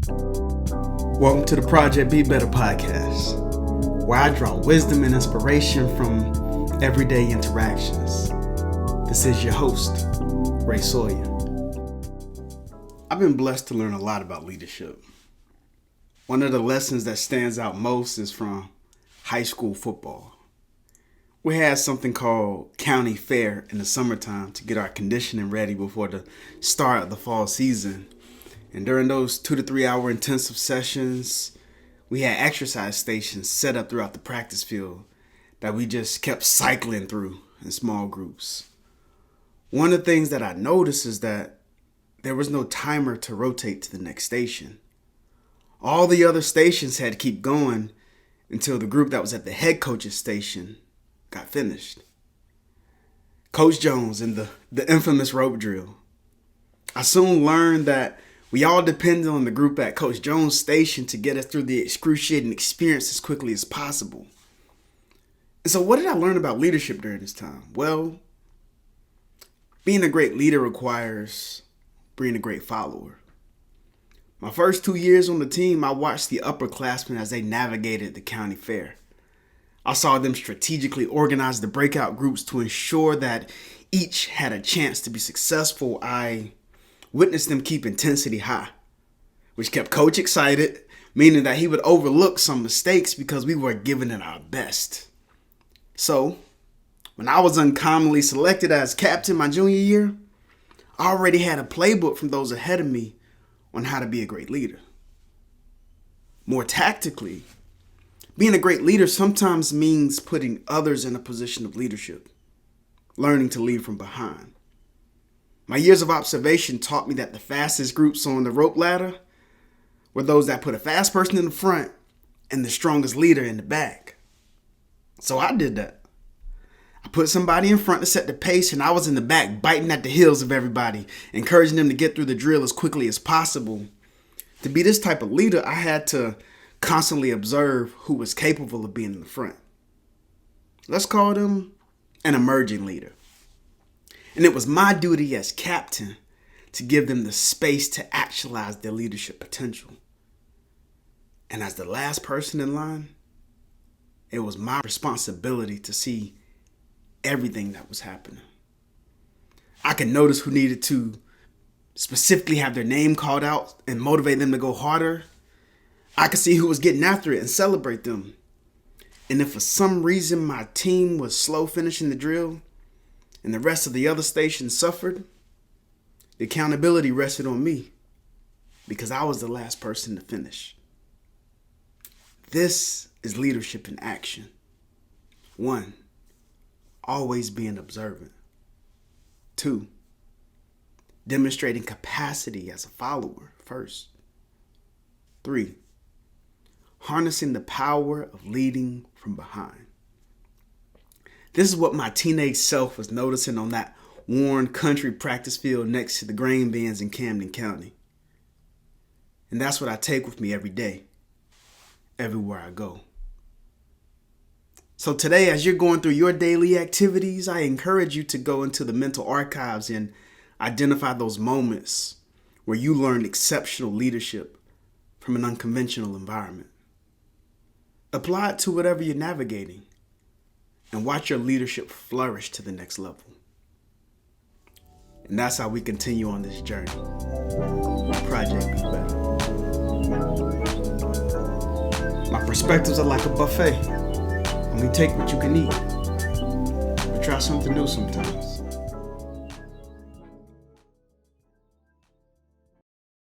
Welcome to the Project Be Better podcast, where I draw wisdom and inspiration from everyday interactions. This is your host, Ray Sawyer. I've been blessed to learn a lot about leadership. One of the lessons that stands out most is from high school football. We had something called county fair in the summertime to get our conditioning ready before the start of the fall season. And during those 2 to 3 hour intensive sessions, we had exercise stations set up throughout the practice field that we just kept cycling through in small groups. One of the things that I noticed is that there was no timer to rotate to the next station. All the other stations had to keep going until the group that was at the head coach's station got finished. Coach Jones and the infamous rope drill. I soon learned that we all depended on the group at Coach Jones' station to get us through the excruciating experience as quickly as possible. And so what did I learn about leadership during this time? Well, being a great leader requires being a great follower. My first 2 years on the team, I watched the upperclassmen as they navigated the county fair. I saw them strategically organize the breakout groups to ensure that each had a chance to be successful. I witnessed them keep intensity high, which kept Coach excited, meaning that he would overlook some mistakes because we were giving it our best. So, when I was uncommonly selected as captain my junior year, I already had a playbook from those ahead of me on how to be a great leader. More tactically, being a great leader sometimes means putting others in a position of leadership, learning to lead from behind. My years of observation taught me that the fastest groups on the rope ladder were those that put a fast person in the front and the strongest leader in the back. So I did that. I put somebody in front to set the pace, and I was in the back biting at the heels of everybody, encouraging them to get through the drill as quickly as possible. To be this type of leader, I had to constantly observe who was capable of being in the front. Let's call them an emerging leader. And it was my duty as captain to give them the space to actualize their leadership potential. And as the last person in line, it was my responsibility to see everything that was happening. I could notice who needed to specifically have their name called out and motivate them to go harder. I could see who was getting after it and celebrate them. And if for some reason my team was slow finishing the drill and the rest of the other stations suffered, the accountability rested on me because I was the last person to finish. This is leadership in action. 1, always being observant. 2, demonstrating capacity as a follower first. 3, harnessing the power of leading from behind. This is what my teenage self was noticing on that worn country practice field next to the grain bins in Camden County. And that's what I take with me every day, everywhere I go. So today, as you're going through your daily activities, I encourage you to go into the mental archives and identify those moments where you learned exceptional leadership from an unconventional environment. Apply it to whatever you're navigating and watch your leadership flourish to the next level. And that's how we continue on this journey. Project Be Better. My perspectives are like a buffet. Only take what you can eat. But try something new sometimes.